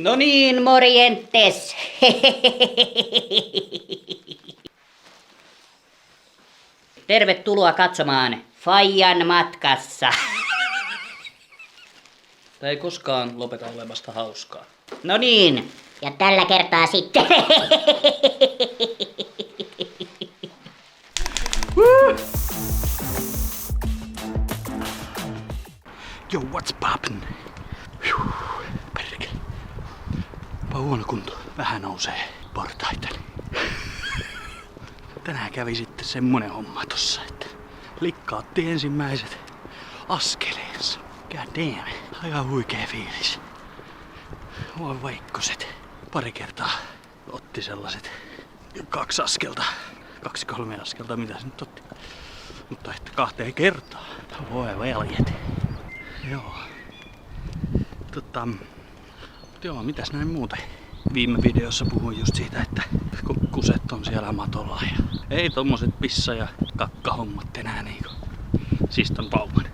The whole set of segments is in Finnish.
No niin, morjentes. Tervetuloa katsomaan Faijan matkassa. Tää ei koskaan lopeta olemasta hauskaa. No niin, Ja tällä kertaa sitten. Yo, what's poppin? Perkele. Huono kunto. Vähän nousee portaitani. Tänään kävi sitten semmonen homma tossa, että likkaatti ensimmäiset askeleensa. God damn. Aika huikee fiilis. Voi veikkoset. Pari kertaa otti sellaiset 2 askelta. 2-3 askelta, mitä se nyt otti. Mutta että 2 kertaa. Voi veljet. Joo. Joo, mitäs näin muuten? Viime videossa puhuin just siitä, että kuset on siellä matolla ja ei tommoset pissa- ja kakkahommat enää niinku. Siis ton vauvan.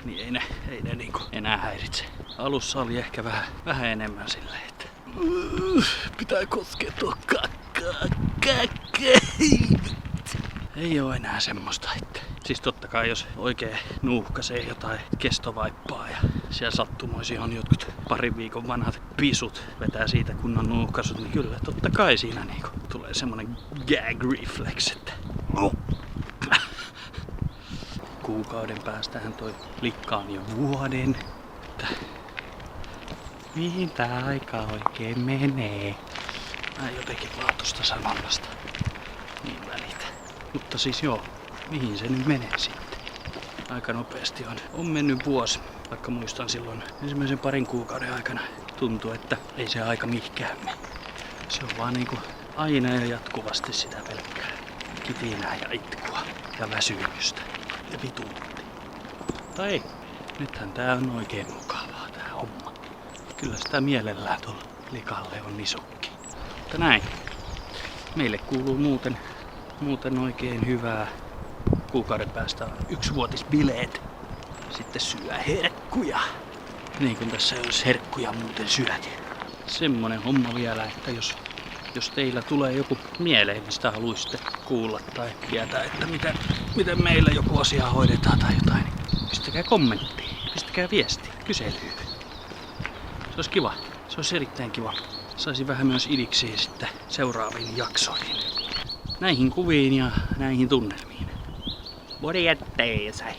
Niin ei ne niinku enää häiritse. Alussa oli ehkä vähän enemmän silleen, että pitää koskea tuo kakkaa. Ei oo enää semmoista, että siis totta kai jos oikein nuuhkaisee jotain kestovaippaa ja siellä sattumoisin on jotkut parin viikon vanhat pisut vetää siitä kunnon nuuhkaisut, niin kyllä totta kai siinä niinku tulee semmonen gag reflex, että kuukauden päästähän toi likka on jo vuoden. Että mihin tää aika oikein menee? Mä jotenkin vaan tosta sanonnasta niin välitä. Mutta siis joo, mihin se nyt menee sitten? Aika nopeasti on mennyt vuosi, vaikka muistan silloin ensimmäisen parin kuukauden aikana tuntui, että ei se aika mihinkään mene. Se on vaan niinku aina ja jatkuvasti sitä pelkkää kitinää ja itkua ja väsymystä ja vituutti. Tai ei, nythän tää on oikein mukavaa tää homma. Kyllä sitä mielellään tuolla likalle on isokki. Mutta näin. Meille kuuluu muuten oikein hyvää. Kuukauden päästä on 1-vuotisbileet. Sitten syö herkkuja. Niin kuin tässä jos herkkuja muuten syöt. Semmonen homma vielä, että jos teillä tulee joku mieleen, mistä haluaisitte kuulla tai tietää, että miten meillä joku asia hoidetaan tai jotain, niin pistäkää kommenttiin, pistäkää viesti, kyselyyn. Se olisi kiva, se olisi erittäin kiva. Saisi vähän myös idiksiä sitten seuraaviin jaksoihin. Näihin kuviin ja näihin tunnelmiin. Morjentteesai.